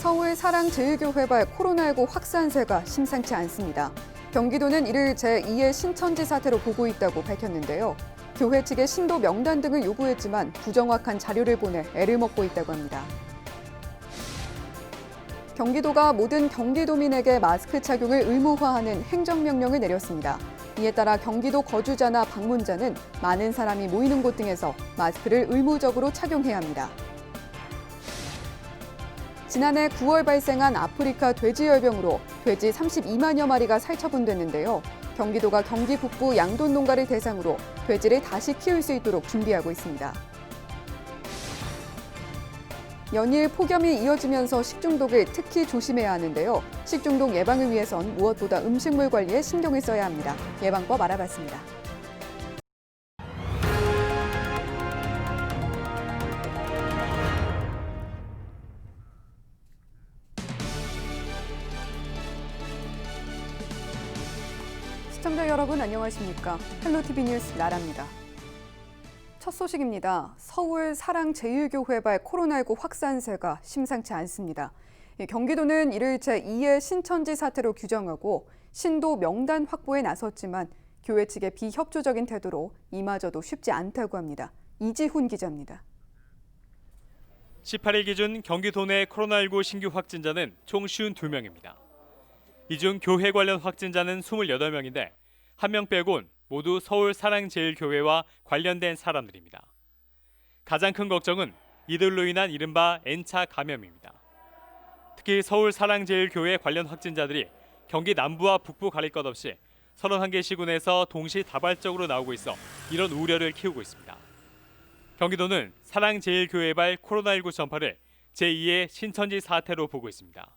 서울 사랑제일교회발 코로나19 확산세가 심상치 않습니다. 경기도는 이를 제2의 신천지 사태로 보고 있다고 밝혔는데요. 교회 측에 신도 명단 등을 요구했지만 부정확한 자료를 보내 애를 먹고 있다고 합니다. 경기도가 모든 경기도민에게 마스크 착용을 의무화하는 행정명령을 내렸습니다. 이에 따라 경기도 거주자나 방문자는 많은 사람이 모이는 곳 등에서 마스크를 의무적으로 착용해야 합니다. 지난해 9월 발생한 아프리카 돼지열병으로 돼지 32만여 마리가 살처분됐는데요. 경기도가 경기 북부 양돈 농가를 대상으로 돼지를 다시 키울 수 있도록 준비하고 있습니다. 연일 폭염이 이어지면서 식중독을 특히 조심해야 하는데요. 식중독 예방을 위해선 무엇보다 음식물 관리에 신경을 써야 합니다. 예방법 알아봤습니다. 시청자 여러분 안녕하십니까? 헬로티비 뉴스 나라입니다. 첫 소식입니다. 서울 사랑제일교회발 코로나19 확산세가 심상치 않습니다. 경기도는 이를 제2의 신천지 사태로 규정하고 신도 명단 확보에 나섰지만 교회 측의 비협조적인 태도로 이마저도 쉽지 않다고 합니다. 이지훈 기자입니다. 18일 기준 경기도 내 코로나19 신규 확진자는 총 52명입니다. 이 중 교회 관련 확진자는 28명인데 한 명 빼곤 모두 서울 사랑제일교회와 관련된 사람들입니다. 가장 큰 걱정은 이들로 인한 이른바 N차 감염입니다. 특히 서울 사랑제일교회 관련 확진자들이 경기 남부와 북부 가릴 것 없이 31개 시군에서 동시다발적으로 나오고 있어 이런 우려를 키우고 있습니다. 경기도는 사랑제일교회발 코로나19 전파를 제2의 신천지 사태로 보고 있습니다.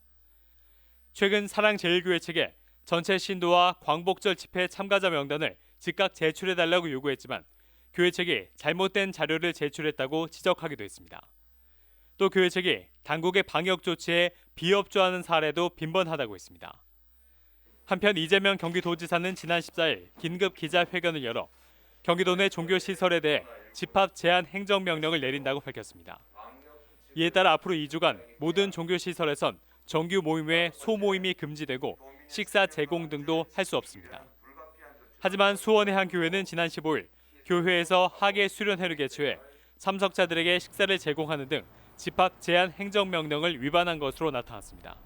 최근 사랑제일교회 측에 전체 신도와 광복절 집회 참가자 명단을 즉각 제출해달라고 요구했지만 교회 측이 잘못된 자료를 제출했다고 지적하기도 했습니다. 또 교회 측이 당국의 방역 조치에 비협조하는 사례도 빈번하다고 했습니다. 한편 이재명 경기도지사는 지난 14일 긴급 기자회견을 열어 경기도 내 종교시설에 대해 집합 제한 행정명령을 내린다고 밝혔습니다. 이에 따라 앞으로 2주간 모든 종교시설에선 정규 모임 외 소모임이 금지되고 식사 제공 등도 할 수 없습니다. 하지만 수원의 한 교회는 지난 15일 교회에서 학예 수련회를 개최해 참석자들에게 식사를 제공하는 등 집합 제한 행정명령을 위반한 것으로 나타났습니다.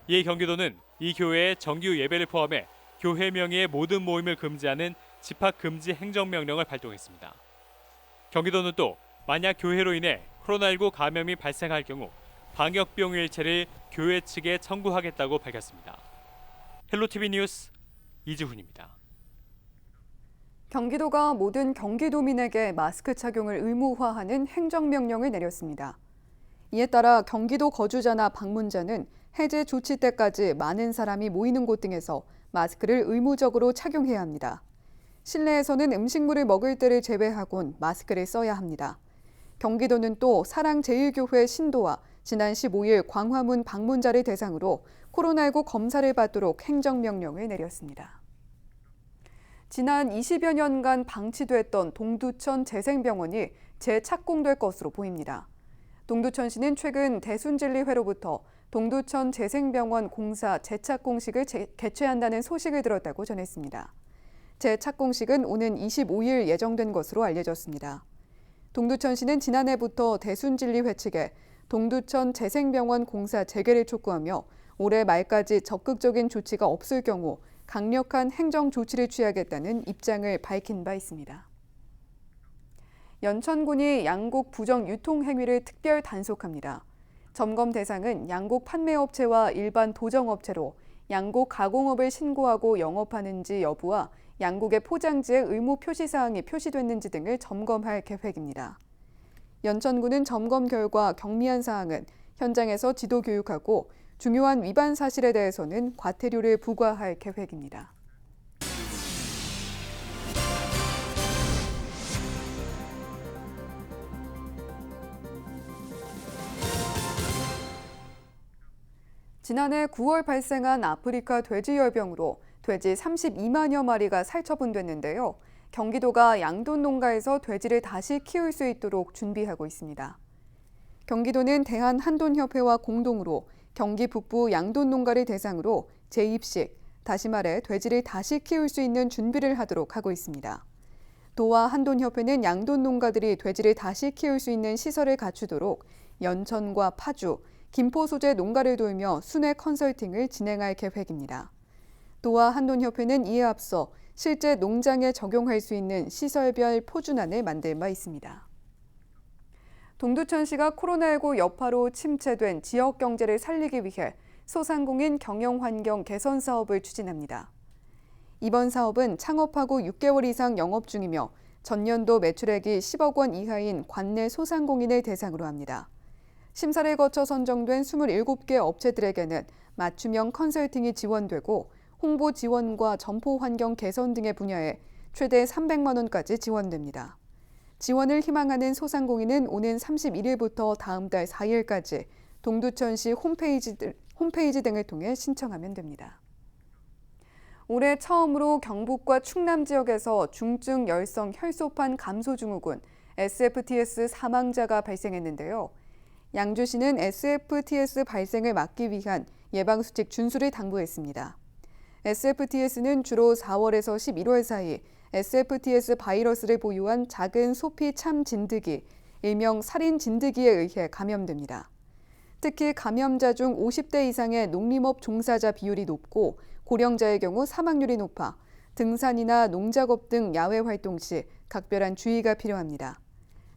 이에 경기도는 이 교회의 정규 예배를 포함해 교회 명의의 모든 모임을 금지하는 집합 금지 행정명령을 발동했습니다. 경기도는 또 만약 교회로 인해 코로나19 감염이 발생할 경우 방역 비용 일체를 교회 측에 청구하겠다고 밝혔습니다. 헬로티비 뉴스 이지훈입니다. 경기도가 모든 경기도민에게 마스크 착용을 의무화하는 행정명령을 내렸습니다. 이에 따라 경기도 거주자나 방문자는 해제 조치 때까지 많은 사람이 모이는 곳 등에서 마스크를 의무적으로 착용해야 합니다. 실내에서는 음식물을 먹을 때를 제외하곤 마스크를 써야 합니다. 경기도는 또 사랑제일교회 신도와 지난 15일 광화문 방문자를 대상으로 코로나19 검사를 받도록 행정명령을 내렸습니다. 지난 20여 년간 방치됐던 동두천 재생병원이 재착공될 것으로 보입니다. 동두천시는 최근 대순진리회로부터 동두천 재생병원 공사 재착공식을 개최한다는 소식을 들었다고 전했습니다. 재착공식은 오는 25일 예정된 것으로 알려졌습니다. 동두천시는 지난해부터 대순진리회 측에 동두천 재생병원 공사 재개를 촉구하며 올해 말까지 적극적인 조치가 없을 경우 강력한 행정 조치를 취하겠다는 입장을 밝힌 바 있습니다. 연천군이 양곡 부정 유통 행위를 특별 단속합니다. 점검 대상은 양곡 판매업체와 일반 도정업체로 양곡 가공업을 신고하고 영업하는지 여부와 양곡의 포장지에 의무 표시사항이 표시됐는지 등을 점검할 계획입니다. 연천군은 점검 결과 경미한 사항은 현장에서 지도 교육하고 중요한 위반 사실에 대해서는 과태료를 부과할 계획입니다. 지난해 9월 발생한 아프리카 돼지열병으로 돼지 32만여 마리가 살처분됐는데요. 경기도가 양돈 농가에서 돼지를 다시 키울 수 있도록 준비하고 있습니다. 경기도는 대한한돈협회와 공동으로 경기 북부 양돈 농가를 대상으로 재입식, 다시 말해 돼지를 다시 키울 수 있는 준비를 하도록 하고 있습니다. 도와 한돈협회는 양돈 농가들이 돼지를 다시 키울 수 있는 시설을 갖추도록 연천과 파주, 김포 소재 농가를 돌며 순회 컨설팅을 진행할 계획입니다. 도와 한돈협회는 이에 앞서 실제 농장에 적용할 수 있는 시설별 포준안을 만들 바 있습니다. 동두천시가 코로나19 여파로 침체된 지역 경제를 살리기 위해 소상공인 경영 환경 개선 사업을 추진합니다. 이번 사업은 창업하고 6개월 이상 영업 중이며 전년도 매출액이 10억 원 이하인 관내 소상공인을 대상으로 합니다. 심사를 거쳐 선정된 27개 업체들에게는 맞춤형 컨설팅이 지원되고 홍보 지원과 점포 환경 개선 등의 분야에 최대 300만 원까지 지원됩니다. 지원을 희망하는 소상공인은 오는 31일부터 다음 달 4일까지 동두천시 홈페이지 등을 통해 신청하면 됩니다. 올해 처음으로 경북과 충남 지역에서 중증 열성 혈소판 감소 증후군 SFTS 사망자가 발생했는데요. 양주시는 SFTS 발생을 막기 위한 예방수칙 준수를 당부했습니다. SFTS는 주로 4월에서 11월 사이 SFTS 바이러스를 보유한 작은 소피 참 진드기, 일명 살인 진드기에 의해 감염됩니다. 특히 감염자 중 50대 이상의 농림업 종사자 비율이 높고 고령자의 경우 사망률이 높아 등산이나 농작업 등 야외 활동 시 각별한 주의가 필요합니다.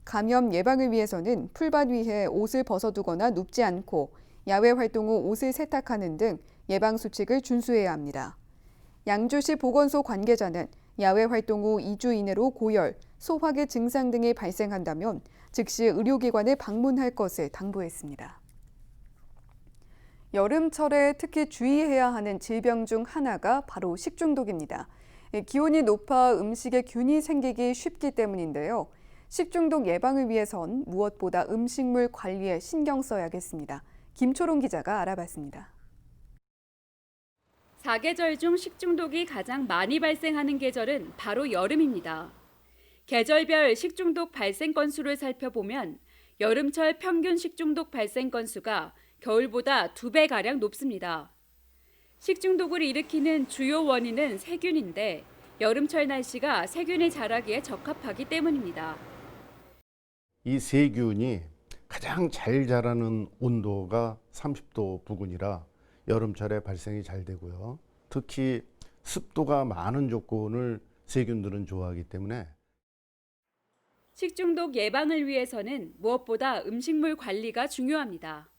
감염 예방을 위해서는 풀밭 위에 옷을 벗어두거나 눕지 않고 야외 활동 후 옷을 세탁하는 등 예방 수칙을 준수해야 합니다. 양주시 보건소 관계자는 야외 활동 후 2주 이내로 고열, 소화기 증상 등이 발생한다면 즉시 의료기관에 방문할 것을 당부했습니다. 여름철에 특히 주의해야 하는 질병 중 하나가 바로 식중독입니다. 기온이 높아 음식에 균이 생기기 쉽기 때문인데요. 식중독 예방을 위해선 무엇보다 음식물 관리에 신경 써야겠습니다. 김초롱 기자가 알아봤습니다. 사계절 중 식중독이 가장 많이 발생하는 계절은 바로 여름입니다. 계절별 식중독 발생 건수를 살펴보면 여름철 평균 식중독 발생 건수가 겨울보다 2배가량 높습니다. 식중독을 일으키는 주요 원인은 세균인데 여름철 날씨가 세균이 자라기에 적합하기 때문입니다. 이 세균이 가장 잘 자라는 온도가 30도 부근이라 여름철에 발생이 잘 되고요. 특히 습도가 많은 조건을 세균들은 좋아하기 때문에 식중독 예방을 위해서는 무엇보다 음식물 관리가 중요합니다.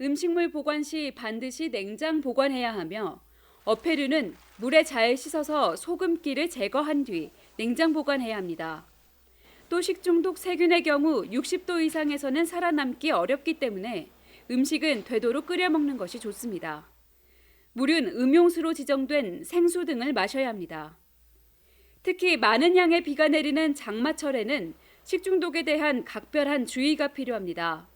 음식물 보관 시 반드시 냉장 보관해야 하며 어패류는 물에 잘 씻어서 소금기를 제거한 뒤 냉장 보관해야 합니다. 또 식중독 세균의 경우 60도 이상에서는 살아남기 어렵기 때문에 음식은 되도록 끓여 먹는 것이 좋습니다. 물은 음용수로 지정된 생수 등을 마셔야 합니다. 특히 많은 양의 비가 내리는 장마철에는 식중독에 대한 각별한 주의가 필요합니다.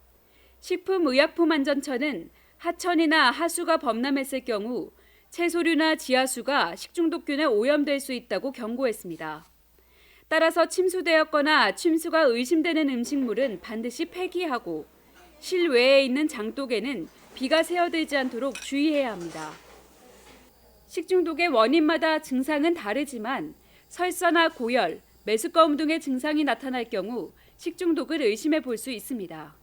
식품의약품안전처는 하천이나 하수가 범람했을 경우 채소류나 지하수가 식중독균에 오염될 수 있다고 경고했습니다. 따라서 침수되었거나 침수가 의심되는 음식물은 반드시 폐기하고 실외에 있는 장독에는 비가 새어들지 않도록 주의해야 합니다. 식중독의 원인마다 증상은 다르지만 설사나 고열, 메스꺼움 등의 증상이 나타날 경우 식중독을 의심해 볼 수 있습니다.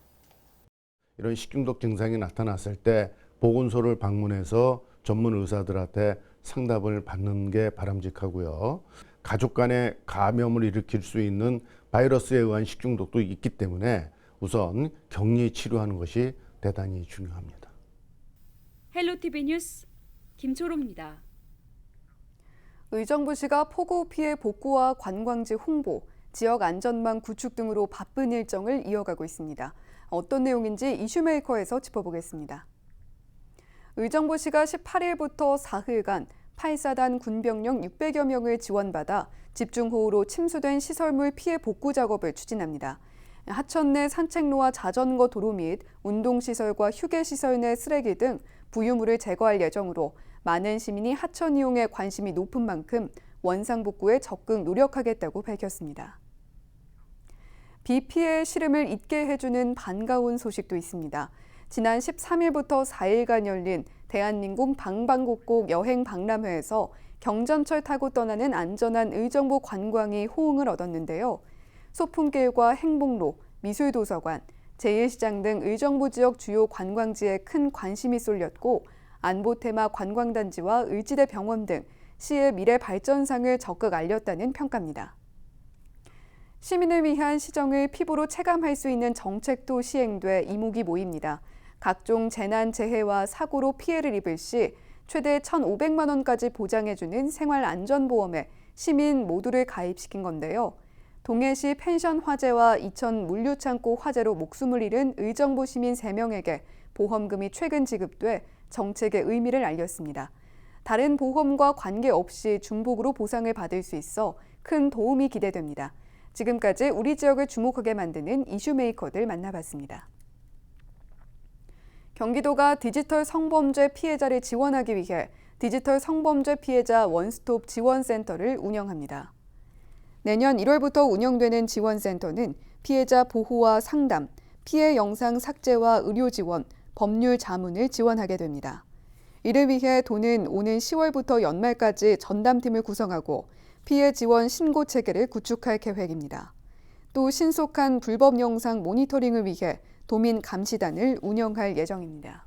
이런 식중독 증상이 나타났을 때 보건소를 방문해서 전문 의사들한테 상담을 받는 게 바람직하고요. 가족 간의 감염을 일으킬 수 있는 바이러스에 의한 식중독도 있기 때문에 우선 격리 치료하는 것이 대단히 중요합니다. 헬로티비 뉴스 김초롱입니다. 의정부시가 폭우 피해 복구와 관광지 홍보, 지역 안전망 구축 등으로 바쁜 일정을 이어가고 있습니다. 어떤 내용인지 이슈메이커에서 짚어보겠습니다. 의정부시가 18일부터 사흘간 8사단 군병력 600여 명을 지원받아 집중호우로 침수된 시설물 피해 복구 작업을 추진합니다. 하천 내 산책로와 자전거 도로 및 운동시설과 휴게시설 내 쓰레기 등 부유물을 제거할 예정으로 많은 시민이 하천 이용에 관심이 높은 만큼 원상복구에 적극 노력하겠다고 밝혔습니다. 비 피해 시름을 잊게 해주는 반가운 소식도 있습니다. 지난 13일부터 4일간 열린 대한민국 방방곡곡 여행 박람회에서 경전철 타고 떠나는 안전한 의정부 관광이 호응을 얻었는데요. 소풍길과 행복로, 미술도서관, 제1시장 등 의정부 지역 주요 관광지에 큰 관심이 쏠렸고 안보 테마 관광단지와 의지대 병원 등 시의 미래 발전상을 적극 알렸다는 평가입니다. 시민을 위한 시정을 피부로 체감할 수 있는 정책도 시행돼 이목이 모입니다. 각종 재난, 재해와 사고로 피해를 입을 시 최대 1,500만 원까지 보장해주는 생활안전보험에 시민 모두를 가입시킨 건데요. 동해시 펜션 화재와 이천 물류창고 화재로 목숨을 잃은 의정부 시민 3명에게 보험금이 최근 지급돼 정책의 의미를 알렸습니다. 다른 보험과 관계없이 중복으로 보상을 받을 수 있어 큰 도움이 기대됩니다. 지금까지 우리 지역을 주목하게 만드는 이슈메이커들 만나봤습니다. 경기도가 디지털 성범죄 피해자를 지원하기 위해 디지털 성범죄 피해자 원스톱 지원센터를 운영합니다. 내년 1월부터 운영되는 지원센터는 피해자 보호와 상담, 피해 영상 삭제와 의료 지원, 법률 자문을 지원하게 됩니다. 이를 위해 도는 오는 10월부터 연말까지 전담팀을 구성하고 피해 지원 신고 체계를 구축할 계획입니다. 또 신속한 불법 영상 모니터링을 위해 도민 감시단을 운영할 예정입니다.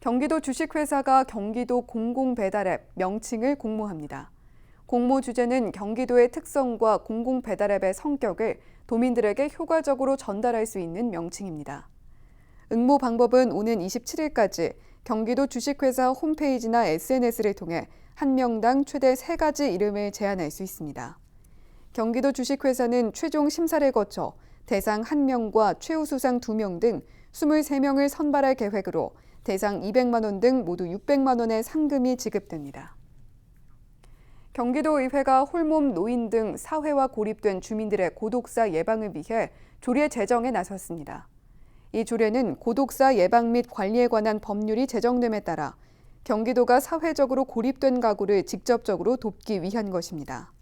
경기도 주식회사가 경기도 공공배달앱 명칭을 공모합니다. 공모 주제는 경기도의 특성과 공공배달앱의 성격을 도민들에게 효과적으로 전달할 수 있는 명칭입니다. 응모 방법은 오는 27일까지 경기도 주식회사 홈페이지나 SNS를 통해 한 명당 최대 3가지 이름을 제안할 수 있습니다. 경기도 주식회사는 최종 심사를 거쳐 대상 1명과 최우수상 2명 등 23명을 선발할 계획으로 대상 200만 원 등 모두 600만 원의 상금이 지급됩니다. 경기도의회가 홀몸 노인 등 사회와 고립된 주민들의 고독사 예방을 위해 조례 제정에 나섰습니다. 이 조례는 고독사 예방 및 관리에 관한 법률이 제정됨에 따라 경기도가 사회적으로 고립된 가구를 직접적으로 돕기 위한 것입니다.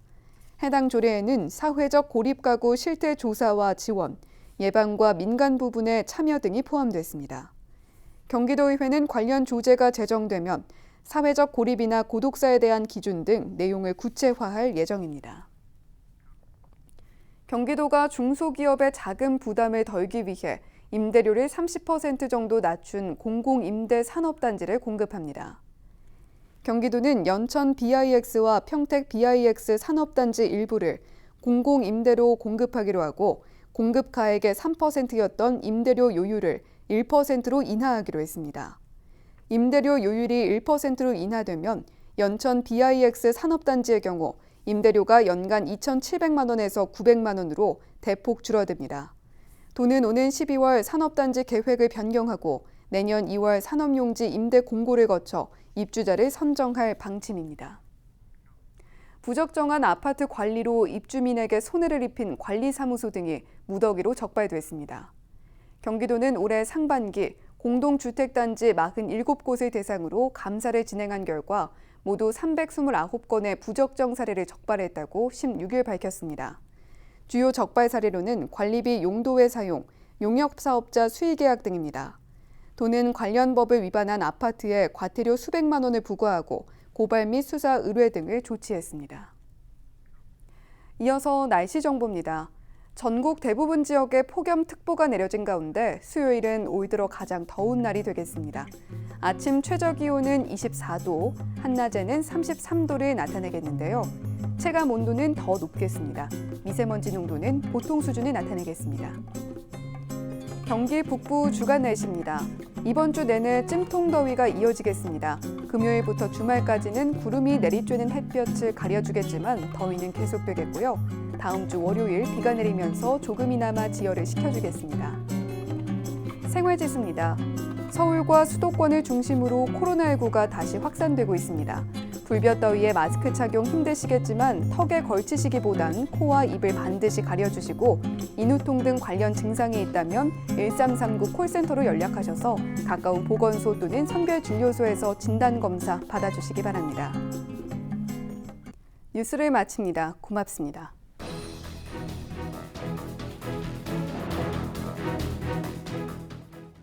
해당 조례에는 사회적 고립 가구 실태 조사와 지원, 예방과 민간 부분의 참여 등이 포함됐습니다. 경기도의회는 관련 조제가 제정되면 사회적 고립이나 고독사에 대한 기준 등 내용을 구체화할 예정입니다. 경기도가 중소기업의 자금 부담을 덜기 위해 임대료를 30% 정도 낮춘 공공임대산업단지를 공급합니다. 경기도는 연천 BIX와 평택 BIX 산업단지 일부를 공공임대로 공급하기로 하고 공급 가액의 3%였던 임대료 요율을 1%로 인하하기로 했습니다. 임대료 요율이 1%로 인하되면 연천 BIX 산업단지의 경우 임대료가 연간 2,700만 원에서 900만 원으로 대폭 줄어듭니다. 도는 오는 12월 산업단지 계획을 변경하고 내년 2월 산업용지 임대 공고를 거쳐 입주자를 선정할 방침입니다. 부적정한 아파트 관리로 입주민에게 손해를 입힌 관리사무소 등이 무더기로 적발됐습니다. 경기도는 올해 상반기 공동주택단지 47곳을 대상으로 감사를 진행한 결과 모두 329건의 부적정 사례를 적발했다고 16일 밝혔습니다. 주요 적발 사례로는 관리비 용도의 사용, 용역사업자 수의계약 등입니다. 도는 관련 법을 위반한 아파트에 과태료 수백만 원을 부과하고 고발 및 수사 의뢰 등을 조치했습니다. 이어서 날씨 정보입니다. 전국 대부분 지역에 폭염특보가 내려진 가운데 수요일은 올 들어 가장 더운 날이 되겠습니다. 아침 최저 기온은 24도, 한낮에는 33도를 나타내겠는데요. 체감 온도는 더 높겠습니다. 미세먼지 농도는 보통 수준을 나타내겠습니다. 경기 북부 주간 날씨입니다. 이번 주 내내 찜통더위가 이어지겠습니다. 금요일부터 주말까지는 구름이 내리쬐는 햇볕을 가려주겠지만 더위는 계속되겠고요. 다음 주 월요일 비가 내리면서 조금이나마 지혈을 시켜주겠습니다. 생활지수입니다. 서울과 수도권을 중심으로 코로나19가 다시 확산되고 있습니다. 불볕더위에 마스크 착용 힘드시겠지만 턱에 걸치시기보단 코와 입을 반드시 가려주시고 인후통 등 관련 증상이 있다면 1339 콜센터로 연락하셔서 가까운 보건소 또는 선별진료소에서 진단검사 받아주시기 바랍니다. 뉴스를 마칩니다. 고맙습니다.